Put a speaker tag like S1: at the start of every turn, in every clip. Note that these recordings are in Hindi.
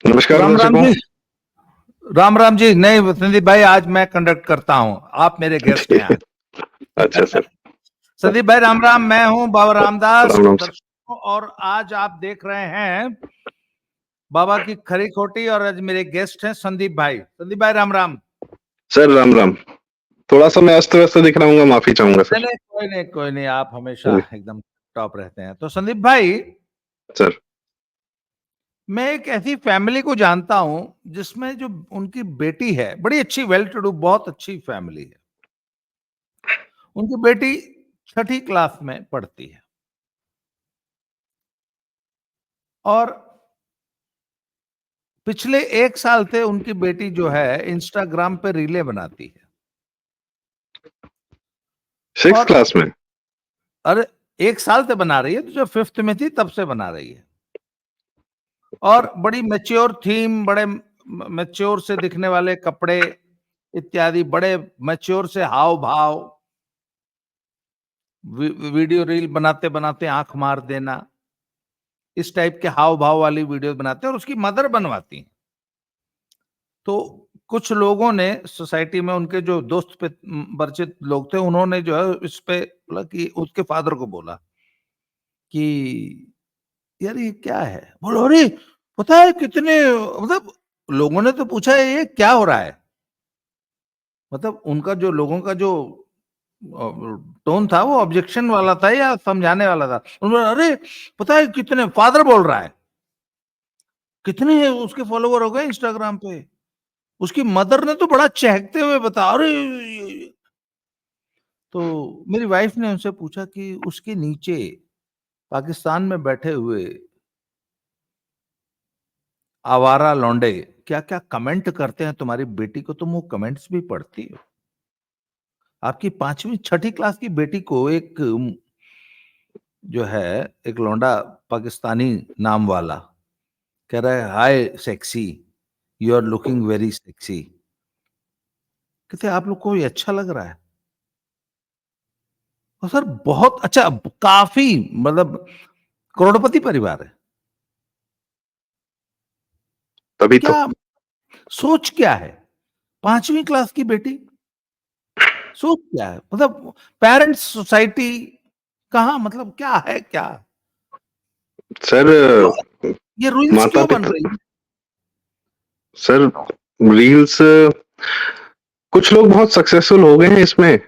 S1: नमस्कार
S2: राम राम
S1: दर्शकों।
S2: जी। राम राम जी। नहीं संदीप भाई, आज मैं कंडक्ट करता हूं, आप मेरे गेस्ट हैं आज।
S1: अच्छा सर।
S2: संदीप भाई राम राम, मैं हूं बाबा रामदास
S1: राम राम सर।
S2: दर्शकों, और आज आप देख रहे हैं बाबा की खरी खोटी, और आज मेरे गेस्ट हैं संदीप भाई। संदीप भाई राम राम।
S1: सर राम राम। थोड़ा सा मैं अस्त व्यस्त दिख रहा हूँ, माफी चाहूंगा
S2: नहीं
S1: सर।
S2: नहीं, कोई नहीं कोई नहीं, आप हमेशा
S1: जी
S2: एकदम टॉप रहते हैं। तो संदीप भाई,
S1: सर।
S2: मैं एक ऐसी फैमिली को जानता हूं जिसमें जो उनकी बेटी है, बड़ी अच्छी, वेल टू डू, बहुत अच्छी फैमिली है। उनकी बेटी छठी क्लास में पढ़ती है और पिछले 1 साल से उनकी बेटी जो है इंस्टाग्राम पे रीलें बनाती है।
S1: 6
S2: और
S1: क्लास में?
S2: अरे, 1 साल से बना रही है, तो जो 5th में थी तब से बना रही है। और बड़ी मैच्योर थीम, बड़े मैच्योर से दिखने वाले कपड़े इत्यादि, बड़े मैच्योर से हाव भाव, वीडियो रील बनाते बनाते आंख मार देना, इस टाइप के हाव भाव वाली वीडियो बनाते हैं, और उसकी मदर बनवाती हैं। तो कुछ लोगों ने सोसाइटी में, उनके जो दोस्त पे परिचित लोग थे, उन्होंने जो है इस पे बोला कि उसके फादर को बोला कि यार ये क्या है। बोलो अरे, पता है कितने, मतलब लोगों ने तो पूछा ये क्या हो रहा है। मतलब उनका जो, लोगों का जो टोन था वो ऑब्जेक्शन वाला था या समझाने वाला था। उन्होंने अरे, पता है कितने, फादर बोल रहा है, कितने उसके फॉलोवर हो गए इंस्टाग्राम पे। उसकी मदर ने तो बड़ा चहकते हुए बता, अरे। तो मेरी वाइफ ने उनसे पूछा कि उसके नीचे पाकिस्तान में बैठे हुए आवारा लौंडे क्या क्या कमेंट करते हैं तुम्हारी बेटी को, तुम वो कमेंट्स भी पढ़ती हो। आपकी 5वीं छठी क्लास की बेटी को एक जो है, एक लौंडा पाकिस्तानी नाम वाला कह रहा है, hi sexy, you are looking very sexy. कहते आप लोग को ये अच्छा लग रहा है? और सर बहुत अच्छा, काफी, मतलब करोड़पति परिवार है।
S1: तभी तो।
S2: क्या सोच क्या है? 5वीं क्लास की बेटी, सोच क्या है? मतलब पेरेंट्स, सोसाइटी कहाँ, मतलब क्या है क्या?
S1: सर
S2: क्यों ये रूल्स
S1: माता
S2: क्यों बन
S1: पिता,
S2: रही है?
S1: सर रील्स, कुछ लोग बहुत सक्सेसफुल हो गए हैं इसमें।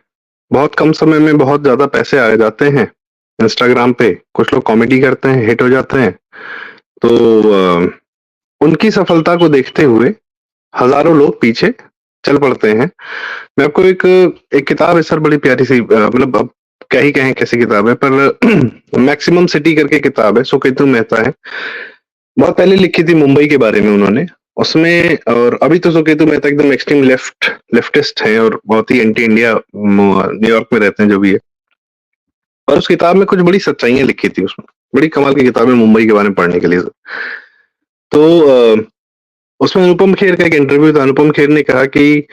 S1: बहुत कम समय में बहुत ज्यादा पैसे आ जाते हैं इंस्टाग्राम पे। कुछ लोग कॉमेडी करते हैं, हिट हो जाते हैं। तो उनकी सफलता को देखते हुए हजारों लोग पीछे चल पड़ते हैं। मैं आपको एक एक किताब है सर, बड़ी प्यारी सी, मतलब अब क्या ही कहें कैसी किताब है, पर मैक्सिमम सिटी करके किताब है, सुकेतु मेहता है। बहुत पहले लिखी थी मुंबई के बारे में उन्होंने उसमें। और अभी तो सुकेतु मेहता एकदम एक्सट्रीम लेफ्टिस्ट हैं और बहुत ही एंटी इंडिया, न्यूयॉर्क में रहते हैं जो भी है। और उस किताब में कुछ बड़ी सच्चाइयां लिखी थी उसमें। बड़ी कमाल की किताब है मुंबई के बारे में पढ़ने के लिए। तो उसमें अनुपम खेर का एक इंटरव्यू था। अनुपम खेर ने कहा कि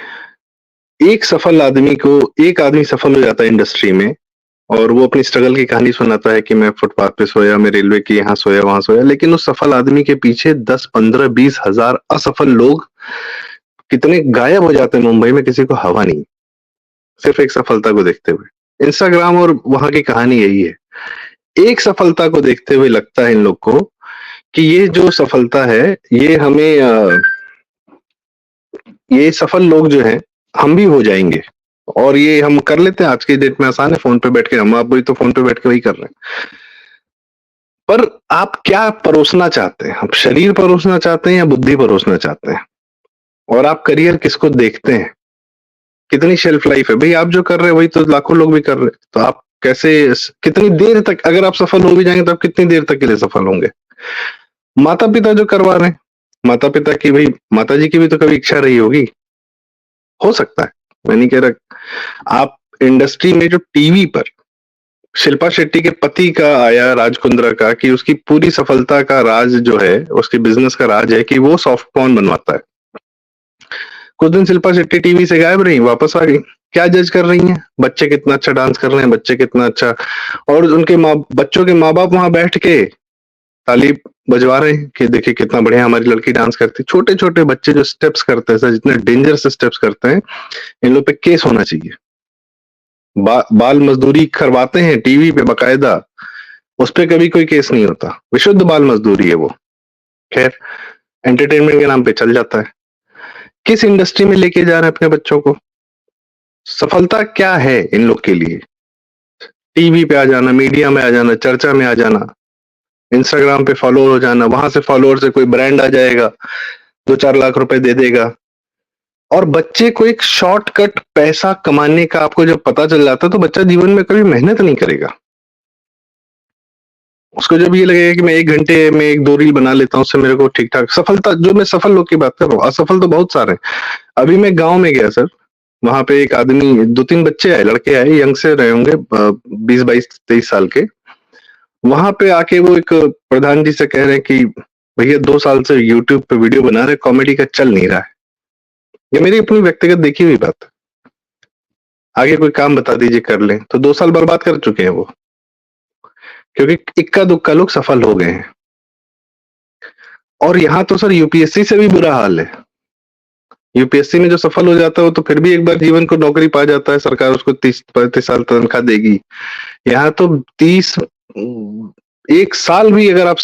S1: एक आदमी सफल हो जाता है इंडस्ट्री में, और वो अपनी स्ट्रगल की कहानी सुनाता है कि मैं फुटपाथ पे सोया, मैं रेलवे की यहाँ सोया वहां सोया, लेकिन उस सफल आदमी के पीछे 10, 15, 20 हजार असफल लोग कितने गायब हो जाते हैं मुंबई में, किसी को हवा नहीं, सिर्फ एक सफलता को देखते हुए। इंस्टाग्राम और वहां की कहानी यही है। एक सफलता को देखते हुए लगता है इन लोग को कि ये जो सफलता है, ये हमें ये सफल लोग जो हैं हम भी हो जाएंगे, और ये हम कर लेते हैं। आज की डेट में आसान है, फोन पे बैठ के, हम आप भी तो फोन पे बैठ के वही कर रहे हैं। पर आप क्या परोसना चाहते हैं? आप शरीर परोसना चाहते हैं या बुद्धि परोसना चाहते हैं? और आप करियर किसको देखते हैं? कितनी शेल्फ लाइफ है भाई? आप जो कर रहे हैं वही तो लाखों लोग भी कर रहे हैं। तो आप कैसे, कितनी देर तक, अगर आप सफल हो भी जाएंगे तो आप कितनी देर तक के लिए सफल होंगे? माता पिता जो करवा रहे हैं, माता पिता की, भाई माता जी की भी तो कभी इच्छा रही होगी, हो सकता है, मैं नहीं कह रहा। आप इंडस्ट्री में जो टीवी पर शिल्पा शेट्टी के पति का आया, राज कुंद्रा का, कि उसकी पूरी सफलता का राज जो है, उसके बिजनेस का राज है कि वो सॉफ्ट पॉर्न बनवाता है। कुछ दिन शिल्पा शेट्टी टीवी से गायब रही, वापस आ गई। क्या जज कर रही हैं? बच्चे कितना अच्छा डांस कर रहे हैं, बच्चे कितना अच्छा, और उनके बच्चों के माँ बाप वहां बैठ के ताली बजवा रहे हैं कि देखिए कितना बढ़िया हमारी लड़की डांस करती है। छोटे छोटे बच्चे जो स्टेप्स करते हैं सर, जितने डेंजरस स्टेप्स करते हैं, इन लोग पे केस होना चाहिए। बाल मजदूरी करवाते हैं टीवी पे बकायदा, उस पर कभी कोई केस नहीं होता। विशुद्ध बाल मजदूरी है वो। खैर, एंटरटेनमेंट के नाम पे चल जाता है। किस इंडस्ट्री में लेके जा रहे हैं अपने बच्चों को? सफलता क्या है इन लोग के लिए? टीवी पे आ जाना, मीडिया में आ जाना, चर्चा में आ जाना, इंस्टाग्राम पे फॉलोअर हो जाना, वहां से फॉलोअर से कोई ब्रांड आ जाएगा, 2-4 लाख रुपए दे देगा। और बच्चे को एक शॉर्टकट पैसा कमाने का आपको जब पता चल जाता है, तो बच्चा जीवन में कभी मेहनत नहीं करेगा। उसको जब ये लगेगा कि मैं 1 घंटे में 1-2 रील बना लेता हूँ, उससे मेरे को ठीक-ठाक सफलता, जो मैं सफल लोग की बात कर रहा हूँ, असफल तो बहुत सारे हैं। अभी मैं गाँव में गया सर, वहां पे एक आदमी, 2-3 बच्चे आए, लड़के आए, यंग से रहे होंगे, 20-22-23 साल के। वहां पे आके वो एक प्रधान जी से कह रहे हैं कि भैया 2 साल से यूट्यूब पे वीडियो बना रहे, कॉमेडी का चल नहीं रहा है। ये मेरी अपनी व्यक्तिगत देखी हुई बात है। आगे कोई काम बता दीजिए कर लें, तो 2 साल बर्बाद कर चुके हैं वो, क्योंकि इक्का-दुक्का लोग सफल हो गए हैं। और यहाँ तो सर यूपीएससी से भी बुरा हाल है। यूपीएससी में जो सफल हो जाता है वो तो फिर भी एक बार जीवन को नौकरी पा जाता है, सरकार उसको 30-35 साल तनख्वाह देगी। यहाँ तो 1 साल भी अगर आप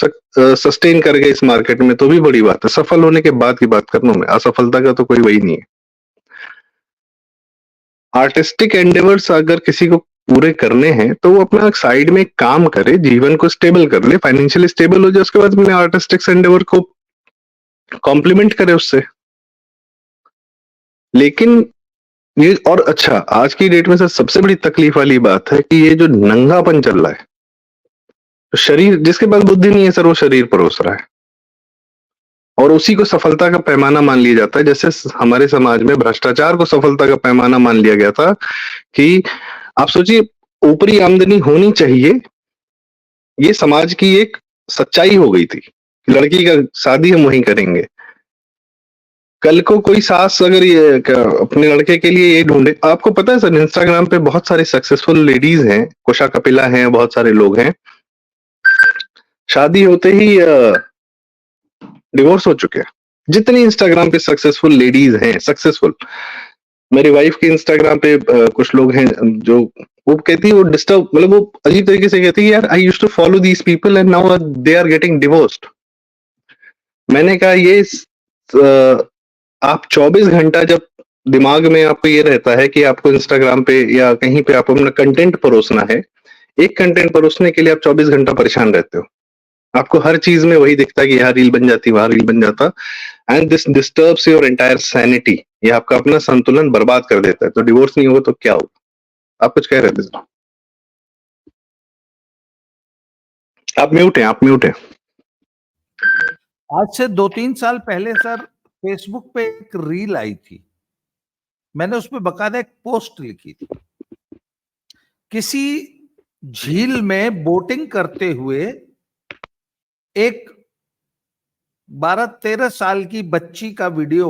S1: सस्टेन कर गए इस मार्केट में तो भी बड़ी बात है। सफल होने के बाद की बात कर रहा हूं मैं, असफलता का तो कोई वही नहीं है। आर्टिस्टिक एंडेवर्स अगर किसी को पूरे करने हैं तो वो अपना साइड में काम करे, जीवन को स्टेबल कर ले, फाइनेंशियली स्टेबल हो जाए, उसके बाद अपने आर्टिस्टिक एंडेवर को कॉम्प्लीमेंट करे उससे। लेकिन ये, और अच्छा, आज की डेट में सर सबसे बड़ी तकलीफ वाली बात है कि ये जो नंगापन चल रहा है, शरीर, जिसके पास बुद्धि नहीं है सर वो शरीर परोस रहा है, और उसी को सफलता का पैमाना मान लिया जाता है। जैसे हमारे समाज में भ्रष्टाचार को सफलता का पैमाना मान लिया गया था कि आप सोचिए, ऊपरी आमदनी होनी चाहिए, ये समाज की एक सच्चाई हो गई थी। लड़की का शादी हम वहीं करेंगे। कल को कोई सास अगर ये अपने लड़के के लिए ये ढूंढे, आपको पता है सर इंस्टाग्राम पे बहुत सारी सक्सेसफुल लेडीज हैं, कुशा कपिला हैं, बहुत सारे लोग हैं, शादी होते ही डिवोर्स हो चुके हैं। जितनी इंस्टाग्राम पे सक्सेसफुल लेडीज हैं, सक्सेसफुल, मेरी वाइफ के इंस्टाग्राम पे कुछ लोग हैं जो, वो कहती है, वो डिस्टर्ब, मतलब वो अजीब तरीके से कहती है, यार I used to follow these people and now they are getting divorced. मैंने कहा ये आप 24 घंटा जब दिमाग में आपको ये रहता है कि आपको इंस्टाग्राम पे या कहीं पे आपको अपना कंटेंट परोसना है, एक कंटेंट परोसने के लिए आप 24 घंटा परेशान रहते हो। आपको हर चीज में वही दिखता है कि यहाँ रील बन जाती, वहां रील बन जाता, and this disturbs your entire sanity. ये आपका अपना संतुलन बर्बाद कर देता है। तो डिवोर्स नहीं होगा तो क्या होगा? आप कुछ कह रहे थे सर? आप म्यूट हैं, आप म्यूट हैं।
S2: आज से 2-3 साल पहले सर फेसबुक पे एक रील आई थी, मैंने उस पर बकायदा एक पोस्ट लिखी थी। किसी झील में बोटिंग करते हुए एक 12-13 साल की बच्ची का वीडियो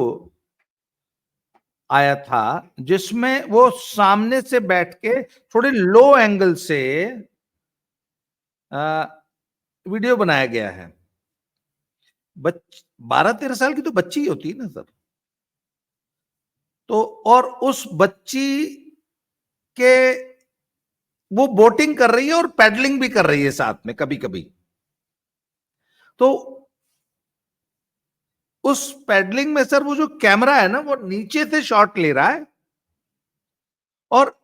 S2: आया था, जिसमें वो सामने से बैठ के थोड़े लो एंगल से वीडियो बनाया गया है। 12-13 साल की तो बच्ची होती है ना सर। तो और उस बच्ची के, वो बोटिंग कर रही है और पैडलिंग भी कर रही है साथ में कभी कभी। तो उस पैडलिंग में सर वो जो कैमरा है ना, वो नीचे से शॉट ले रहा है, और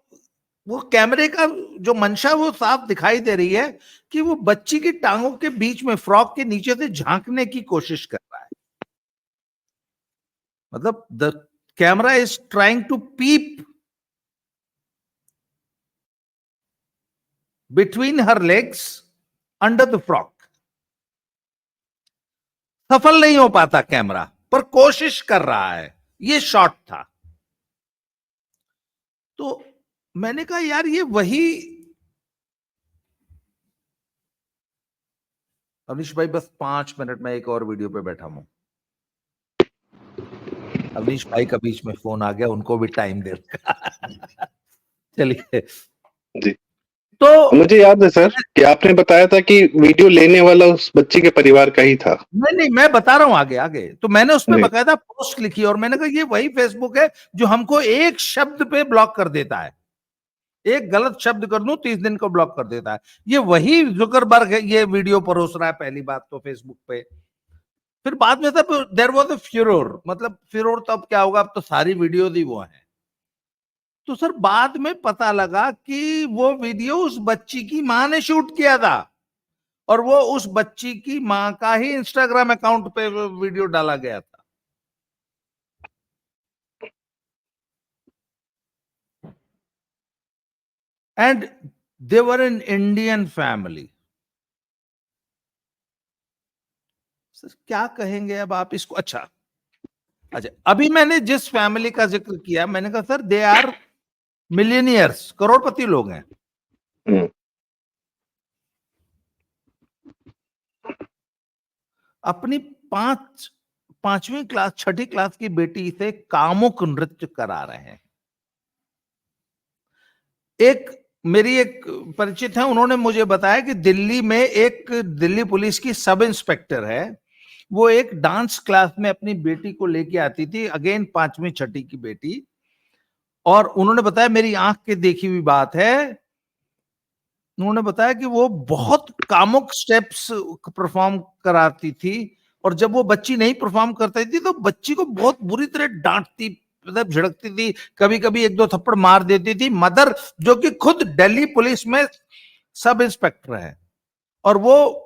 S2: वो कैमरे का जो मंशा वो साफ दिखाई दे रही है कि वो बच्ची की टांगों के बीच में, फ्रॉक के नीचे से झांकने की कोशिश कर रहा है। मतलब the camera is trying to peep between her legs under the frock. सफल नहीं हो पाता कैमरा, पर कोशिश कर रहा है। ये शॉट था। तो मैंने कहा यार ये वही, अवनीश भाई बस 5 मिनट में एक और वीडियो पे बैठा हूं। अवनीश भाई का बीच में फोन आ गया, उनको भी टाइम दे रखा। चलिए
S1: जी।
S2: तो
S1: मुझे याद है सर कि आपने बताया था कि वीडियो लेने वाला उस बच्ची के परिवार का ही था।
S2: नहीं, मैं बता रहा हूं आगे आगे। तो मैंने उस पर
S1: नहीं।
S2: बकायदा पोस्ट लिखी और मैंने कहा ये वही फेसबुक है जो हमको एक शब्द पे ब्लॉक कर देता है, एक गलत शब्द कर दूं 30 दिन को ब्लॉक कर देता है। ये वही जुकरबर्ग है, ये वीडियो परोस रहा है पहली बात तो फेसबुक पे। फिर बाद में तब देयर वाज अ फ्यूरोर, मतलब फ्यूरोर तो अब क्या होगा, अब तो सारी वीडियो ही वो है। तो सर बाद में पता लगा कि वो वीडियो उस बच्ची की मां ने शूट किया था और वो उस बच्ची की मां का ही इंस्टाग्राम अकाउंट पे वीडियो डाला गया था। And they were an Indian family. Sir क्या कहेंगे अब आप इसको। अच्छा अच्छा, अभी मैंने जिस फैमिली का जिक्र किया, मैंने कहा सर दे आर मिलियनियर्स, करोड़पति लोग हैं।
S1: हम्म।
S2: अपनी पांचवी क्लास छठी क्लास की बेटी से कामुक नृत्य करा रहे हैं। एक मेरी एक परिचित है, उन्होंने मुझे बताया कि दिल्ली में एक दिल्ली पुलिस की सब इंस्पेक्टर है, वो एक डांस क्लास में अपनी बेटी को लेके आती थी, अगेन पांचवी छठी की बेटी, और उन्होंने बताया मेरी आंख के देखी हुई बात है, उन्होंने बताया कि वो बहुत कामुक स्टेप्स परफॉर्म कराती थी और जब वो बच्ची नहीं परफॉर्म करती थी तो बच्ची को बहुत बुरी तरह डांटती, मतलब झिड़कती थी, कभी कभी एक दो थप्पड़ मार देती थी। मदर जो कि खुद दिल्ली पुलिस में सब इंस्पेक्टर है, और वो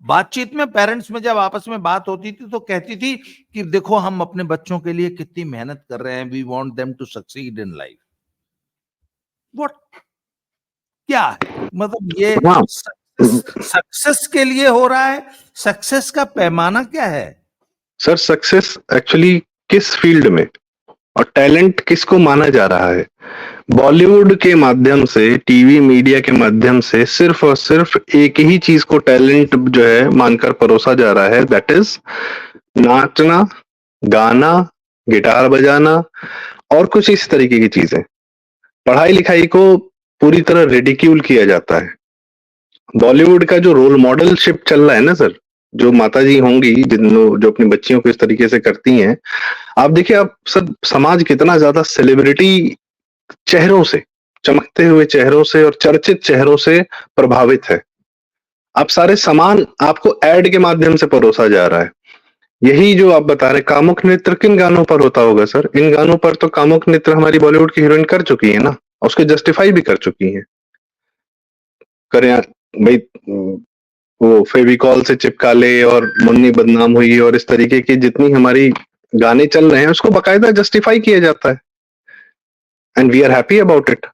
S2: बातचीत में पेरेंट्स में जब आपस में बात होती थी तो कहती थी कि देखो हम अपने बच्चों के लिए कितनी मेहनत कर रहे हैं, we want them to succeed in life. What, क्या है मतलब ये
S1: हाँ।
S2: सक्सेस के लिए हो रहा है? सक्सेस का पैमाना क्या है?
S1: सर सक्सेस एक्चुअली किस फील्ड में और टैलेंट किसको माना जा रहा है? बॉलीवुड के माध्यम से, टीवी मीडिया के माध्यम से सिर्फ और सिर्फ एक ही चीज को टैलेंट जो है मानकर परोसा जा रहा है, दैट इज नाचना, गाना, गिटार बजाना और कुछ इस तरीके की चीजें। पढ़ाई लिखाई को पूरी तरह रिडिक्यूल किया जाता है। बॉलीवुड का जो रोल मॉडलशिप चल रहा है ना सर, जो माताजी होंगी जो अपनी बच्चियों को इस तरीके से करती हैं, आप देखिए, आप सब समाज कितना ज्यादा सेलिब्रिटी चेहरों से, चमकते हुए चेहरों से और चर्चित चेहरों से प्रभावित है। आप सारे सामान आपको एड के माध्यम से परोसा जा रहा है। यही जो आप बता रहे कामुक नृत्य किन गानों पर होता होगा सर? इन गानों पर तो कामुक नृत्य हमारी बॉलीवुड की हीरोइन कर चुकी है ना, उसको जस्टिफाई भी कर चुकी है। करें भाई, वो फेविकॉल से चिपका ले और मुन्नी बदनाम हुई और इस तरीके की जितनी हमारी गाने चल रहे हैं उसको बकायदा जस्टिफाई किया जाता है, and we are happy about it.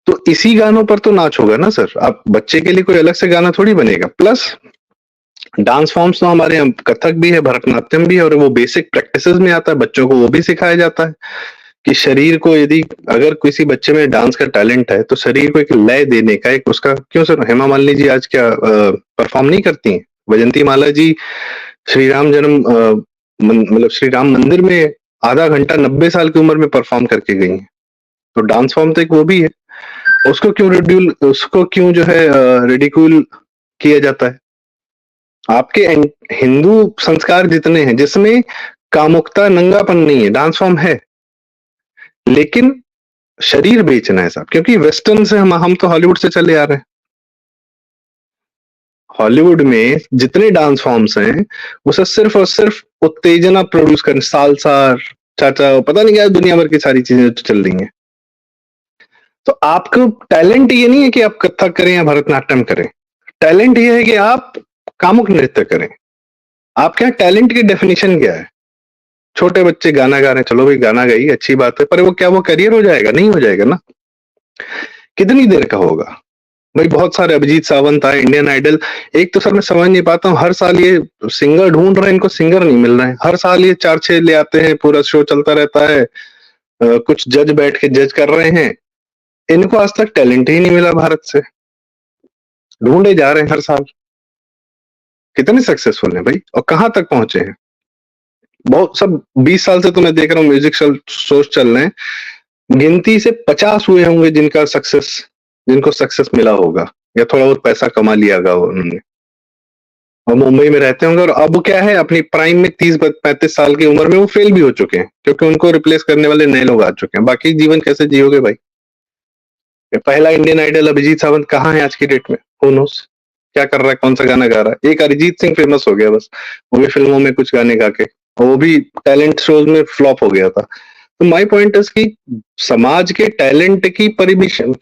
S1: तो इसी गानों पर तो नाच होगा ना सर, आप बच्चे के लिए कोई अलग से गाना थोड़ी बनेगा। प्लस डांस फॉर्म्स तो हमारे यहाँ कथक भी है, भरतनाट्यम भी है, और वो बेसिक प्रैक्टिसेस में आता है, बच्चों को वो भी सिखाया जाता है कि शरीर को, यदि अगर किसी बच्चे में डांस का टैलेंट है तो शरीर को एक लय देने का एक उसका, क्यों सर हेमा मालिनी जी आज क्या परफॉर्म नहीं करती हैं? वैजंती माला जी श्री राम जन्म मतलब श्री राम मंदिर में आधा घंटा 90 साल की उम्र में परफॉर्म करके गई हैं। तो डांस फॉर्म तो एक वो भी है, उसको क्यों जो है रिडिक्यूल किया जाता है? आपके हिंदू संस्कार जितने हैं जिसमें कामुकता, नंगापन नहीं है, डांस फॉर्म है, लेकिन शरीर बेचना है साहब, क्योंकि वेस्टर्न से हम तो हॉलीवुड से चले आ रहे हैं। हॉलीवुड में जितने डांस फॉर्म्स हैं वो सब सिर्फ और सिर्फ उत्तेजना प्रोड्यूस करने, सालसा, चाचा, पता नहीं क्या दुनिया भर की सारी चीजें तो चल रही हैं। तो आपको टैलेंट ये नहीं है कि आप कथक करें या भरतनाट्यम करें, टैलेंट ये है कि आप कामुक नृत्य करें। आपके यहाँ टैलेंट की डेफिनेशन क्या है? छोटे बच्चे गाना गा रहे हैं, चलो भाई गाना गाइए, अच्छी बात है, पर वो क्या वो करियर हो जाएगा? नहीं हो जाएगा ना। कितनी देर का होगा भाई? बहुत सारे अभिजीत सावंत आए, इंडियन आइडल, एक तो सर मैं समझ नहीं पाता हूँ, हर साल ये सिंगर ढूंढ रहे हैं, इनको सिंगर नहीं मिल रहे हैं। हर साल ये 4-6 ले आते हैं, पूरा शो चलता रहता है, कुछ जज बैठ के जज कर रहे हैं, इनको आज तक टैलेंट ही नहीं मिला भारत से, ढूंढे जा रहे हैं हर साल। कितने सक्सेसफुल हैं भाई और कहां तक पहुंचे हैं? बहुत सब 20 साल से तो मैं देख रहा हूँ म्यूजिक शोज चल रहे हैं, गिनती से 50 हुए होंगे जिनको सक्सेस मिला होगा या थोड़ा बहुत पैसा कमा लिया होगा उन्होंने, और मुंबई में रहते होंगे, और अब क्या है, अपनी प्राइम में 30-35 साल की उम्र में वो फेल भी हो चुके हैं क्योंकि उनको रिप्लेस करने वाले नए लोग आ चुके हैं। बाकी जीवन कैसे जियोगे भाई? पहला इंडियन आइडल अभिजीत सावंत कहाँ है आज की डेट में? हु नोस क्या कर रहा है, कौन सा गाना गा रहा है? एक अरिजीत सिंह फेमस हो गया बस, वो भी फिल्मों में कुछ गाने गा के, और वो भी टैलेंट शोज में फ्लॉप हो गया था। तो माय पॉइंट इज कि समाज के टैलेंट की परिमिशन,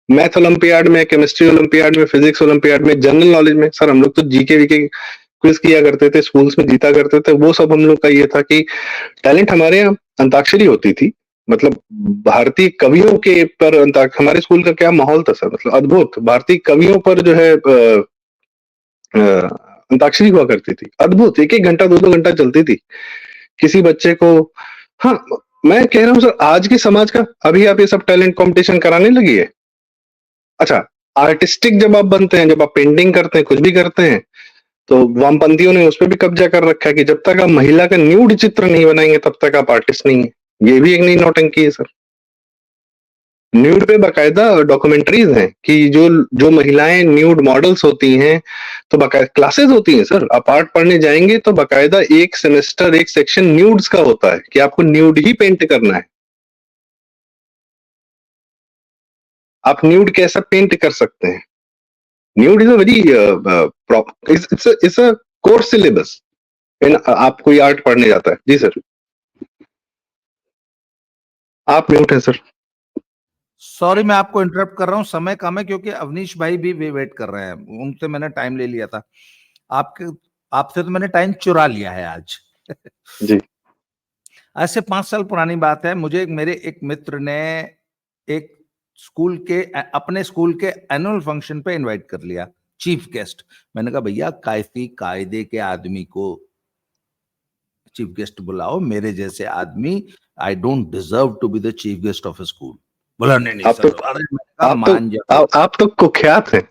S1: मैथ ओलंपियाड में, केमिस्ट्री ओलंपियाड में, फिजिक्स ओलंपियाड में, जनरल नॉलेज में, सर हम लोग तो जीके वीके क्विज किया करते थे, स्कूल्स में जीता करते थे, वो सब हम लोग का ये था कि टैलेंट हमारे यहाँ अंताक्षरी होती थी, मतलब भारतीय कवियों के पर हमारे स्कूल का क्या माहौल था सर, मतलब अद्भुत, भारतीय कवियों पर जो है अंताक्षरी हुआ करती थी, अद्भुत, 1-1 घंटा 2-2 घंटा चलती थी। किसी बच्चे को, हाँ, मैं कह रहा हूँ सर, आज के समाज का, अभी आप ये सब टैलेंट कंपटीशन कराने लगी है। अच्छा, आर्टिस्टिक जब आप बनते हैं, जब आप पेंटिंग करते हैं, कुछ भी करते हैं, तो वामपंथियों ने उस पर भी कब्जा कर रखा है कि जब तक आप महिला का न्यूड चित्र नहीं बनाएंगे तब तक आप आर्टिस्ट नहीं है। ये भी एक नई नौटंकी है सर। न्यूड पे बाकायदा डॉक्यूमेंट्रीज हैं कि जो जो महिलाएं न्यूड मॉडल्स होती हैं, तो बाकायदा क्लासेस होती हैं सर। आप आर्ट पढ़ने जाएंगे तो बाकायदा एक सेमेस्टर, एक सेक्शन न्यूड्स का होता है कि आपको न्यूड ही पेंट करना है। आप न्यूड कैसा पेंट कर सकते हैं? Nude is a very it's a course syllabus. आप कोई आर्ट पढ़ने जाता है जी सर। आप म्यूट है सर।
S2: सॉरी, मैं आपको इंटरप्ट कर रहा हूँ, समय कम है क्योंकि अवनीश भाई भी वेट कर रहे हैं, उनसे मैंने टाइम ले लिया था। आपके आपसे तो मैंने टाइम चुरा लिया है आज।
S1: जी।
S2: आज से 5 साल पुरानी बात है, मुझे मेरे एक मित्र ने एक स्कूल के अपने स्कूल के एनुअल फंक्शन पे इनवाइट कर लिया, चीफ गेस्ट। मैंने कहा भैया कैफी कायदे के आदमी को चीफ गेस्ट बुलाओ, मेरे जैसे आदमी, I don't deserve to be the chief guest of a school. बोला नहीं नहीं
S1: आप तो
S2: सर। अरे मैंने कहा
S1: आप तो
S2: मान जाओ।
S1: आप तो कुख्यात हैं।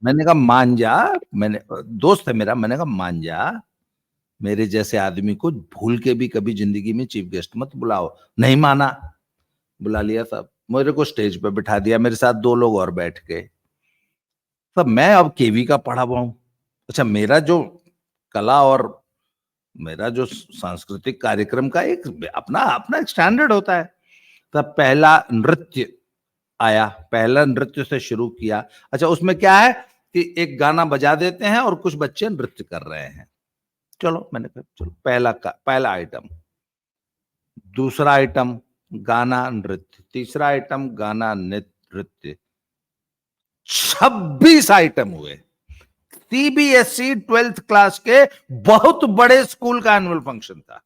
S2: मैंने कहा मान जा, मैंने, दोस्त है मेरा, मैंने कहा मान जा, मेरे जैसे आदमी को भूल के भी कभी जिंदगी में चीफ गेस्ट मत बुलाओ। नहीं माना, बुला लिया साहब, मेरे को स्टेज पे बिठा दिया, मेरे साथ 2 लोग और बैठ गए। तब मैं अब केवी का पढ़ा हुआ हूं। अच्छा, मेरा जो कला और मेरा जो सांस्कृतिक कार्यक्रम का एक अपना अपना एक स्टैंडर्ड होता है। तब पहला नृत्य आया, पहला नृत्य से शुरू किया। अच्छा, उसमें क्या है कि एक गाना बजा देते हैं और कुछ बच्चे नृत्य कर रहे हैं। चलो, मैंने कहा चलो, पहला आइटम, दूसरा आइटम गाना नृत्य, तीसरा आइटम गाना नृत्य, 26 आइटम हुए। सीबीएसई 12th क्लास के बहुत बड़े स्कूल का एनुअल फंक्शन था,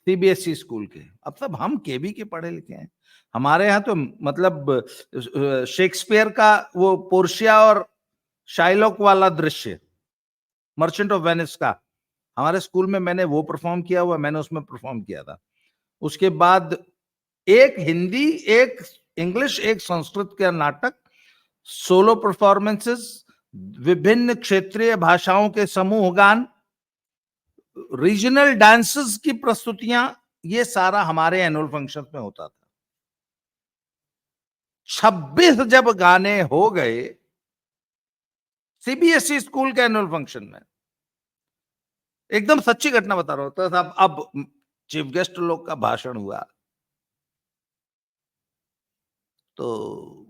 S2: सीबीएसई स्कूल के। अब सब हम केवी के पढ़े लिखे हैं, हमारे यहाँ तो मतलब शेक्सपियर का वो पोर्शिया और शाइलॉक वाला दृश्य, मर्चेंट ऑफ वेनिस का, हमारे स्कूल में मैंने वो परफॉर्म किया हुआ, मैंने उसमें परफॉर्म किया था। उसके बाद एक हिंदी, एक इंग्लिश, एक संस्कृत का नाटक, सोलो परफॉर्मेंसेस, विभिन्न क्षेत्रीय भाषाओं के समूह गान, रीजनल डांसेस की प्रस्तुतियां, ये सारा हमारे एनुअल फंक्शन में होता था। 26 जब गाने हो गए सीबीएसई स्कूल के एनुअल फंक्शन में, एकदम सच्ची घटना बता रहा हूं। तो अब चीफ गेस्ट लोग का भाषण हुआ, तो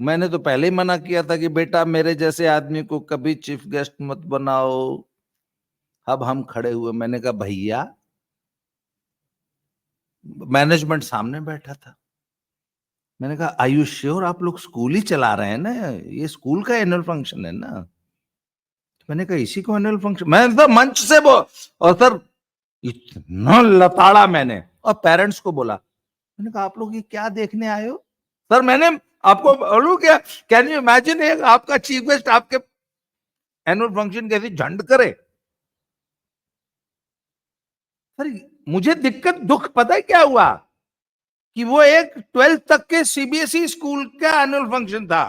S2: मैंने तो पहले ही मना किया था कि बेटा मेरे जैसे आदमी को कभी चीफ गेस्ट मत बनाओ। अब हम खड़े हुए, मैंने कहा भैया, मैनेजमेंट सामने बैठा था, मैंने कहा आर यू श्योर आप लोग स्कूल ही चला रहे हैं ना, ये स्कूल का एनुअल फंक्शन है ना? तो मैंने कहा इसी को एनुअल फंक्शन, मैं तो मंच से वो, और सर इतना लताड़ा मैंने, और पेरेंट्स को बोला, मैंने कहा आप लोग ये क्या देखने आए हो? सर मैंने आपको बोलूं क्या, कैन यू इमेजिन आपका चीफ गेस्ट आपके एनुअल फंक्शन कैसी झंड करे? सर मुझे दिक्कत दुख पता है क्या हुआ, कि वो एक 12th तक के सीबीएसई स्कूल का एनुअल फंक्शन था।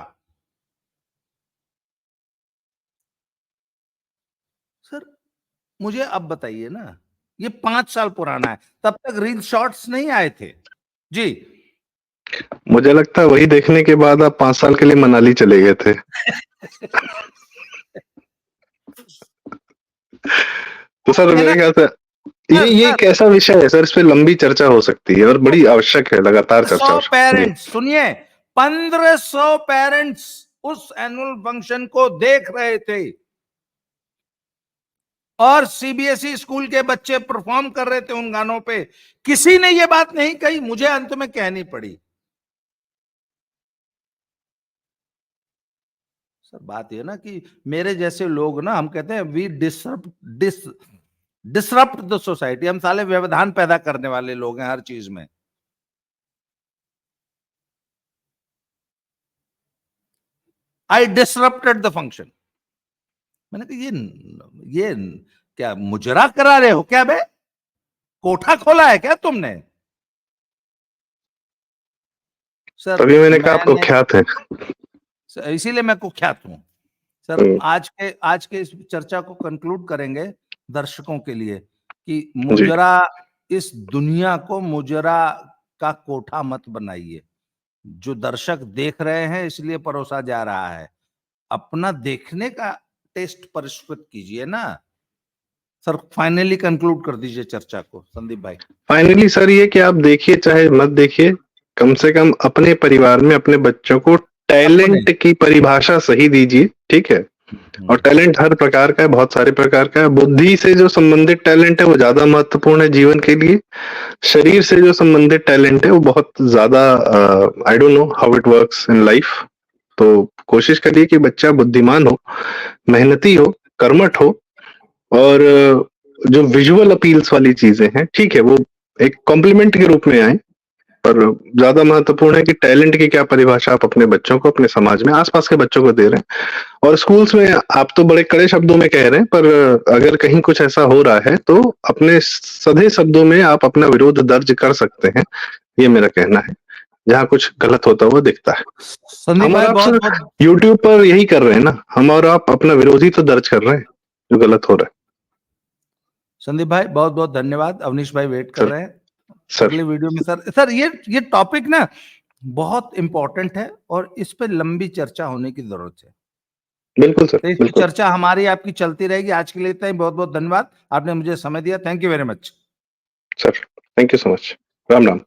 S2: सर मुझे अब बताइए ना, ये 5 साल पुराना है, तब तक रील शॉर्ट्स नहीं आए थे, जी।
S1: मुझे लगता है वही देखने के बाद आप 5 साल के लिए मनाली चले गए थे। तो सर
S2: है ना?
S1: मेरे ख्याल से ये
S2: सर
S1: एक ऐसा विषय है सर, इस पे लंबी चर्चा हो सकती है और बड़ी आवश्यक है, लगातार चर्चा
S2: 100
S1: हो सकती है। जी।
S2: पेरेंट्स, सुनिए, 1500 पेरेंट्स उस एनुअल फंक्शन को देख रहे थे और सीबीएसई स्कूल के बच्चे परफॉर्म कर रहे थे उन गानों पे। किसी ने ये बात नहीं कही, मुझे अंत में कहनी पड़ी। सर बात ये ना कि मेरे जैसे लोग ना, हम कहते हैं वी डिसरप्ट द सोसाइटी। हम साले व्यवधान पैदा करने वाले लोग हैं हर चीज में। आई डिसरप्टेड द फंक्शन। मैंने कहा ये क्या मुजरा करा रहे हो क्या बे? कोठा खोला है क्या तुमने? सर
S1: तभी मैंने कहा आपको
S2: मैंने,
S1: ख्यात है।
S2: इसीलिए मैं कुख्यात हूं। सर आज के इस चर्चा को कंक्लूड करेंगे दर्शकों के लिए कि
S1: जी।
S2: मुजरा, इस दुनिया को मुजरा का कोठा मत बनाइए। जो दर्शक देख रहे हैं इसलिए परोसा जा रहा है, अपना देखने का टेस्ट परिष्कृत कीजिए ना। सर फाइनली कंक्लूड कर दीजिए चर्चा को, संदीप भाई।
S1: फाइनली सर ये कि आप देखिए चाहे मत देखिए, कम से कम अपने परिवार में अपने बच्चों को
S2: अपने
S1: टैलेंट की परिभाषा सही दीजिए, ठीक है? और टैलेंट हर प्रकार का है, बहुत सारे प्रकार का है। बुद्धि से जो संबंधित टैलेंट है वो ज्यादा महत्वपूर्ण है जीवन के लिए। शरीर से जो संबंधित टैलेंट है वो बहुत ज्यादा, I don't know how it works in life. तो कोशिश करिए कि बच्चा बुद्धिमान हो, मेहनती हो, कर्मठ हो, और जो विजुअल अपील्स वाली चीजें हैं, ठीक है, वो एक कॉम्प्लीमेंट के रूप में आए, पर ज्यादा महत्वपूर्ण है कि टैलेंट की क्या परिभाषा आप अपने बच्चों को, अपने समाज में आसपास के बच्चों को दे रहे हैं। और स्कूल्स में आप तो बड़े कड़े शब्दों में कह रहे हैं, पर अगर कहीं कुछ ऐसा हो रहा है तो अपने सधे शब्दों में आप अपना विरोध दर्ज कर सकते हैं, ये मेरा कहना है, जहाँ कुछ गलत होता हुआ दिखता है।
S2: संदीप
S1: हम और
S2: भाई
S1: आप
S2: बहुत
S1: सर
S2: बहुत,
S1: यूट्यूब पर यही कर रहे हैं ना, हम और आप अपना विरोधी तो दर्ज कर रहे हैं जो गलत हो रहा है।
S2: संदीप भाई बहुत बहुत धन्यवाद। अवनीश भाई वेट कर
S1: सर
S2: रहे हैं
S1: सर
S2: अगले वीडियो में। सर ये टॉपिक ना बहुत इंपॉर्टेंट है और इस पे लंबी चर्चा होने की जरूरत है।
S1: बिल्कुल सर,
S2: तो इस पे
S1: बिल्कुल
S2: चर्चा हमारी आपकी चलती रहेगी। आज के लिए इतना ही। बहुत बहुत धन्यवाद, आपने मुझे समय दिया। Thank you very much.
S1: Sir. Thank you so much. Ram Ram.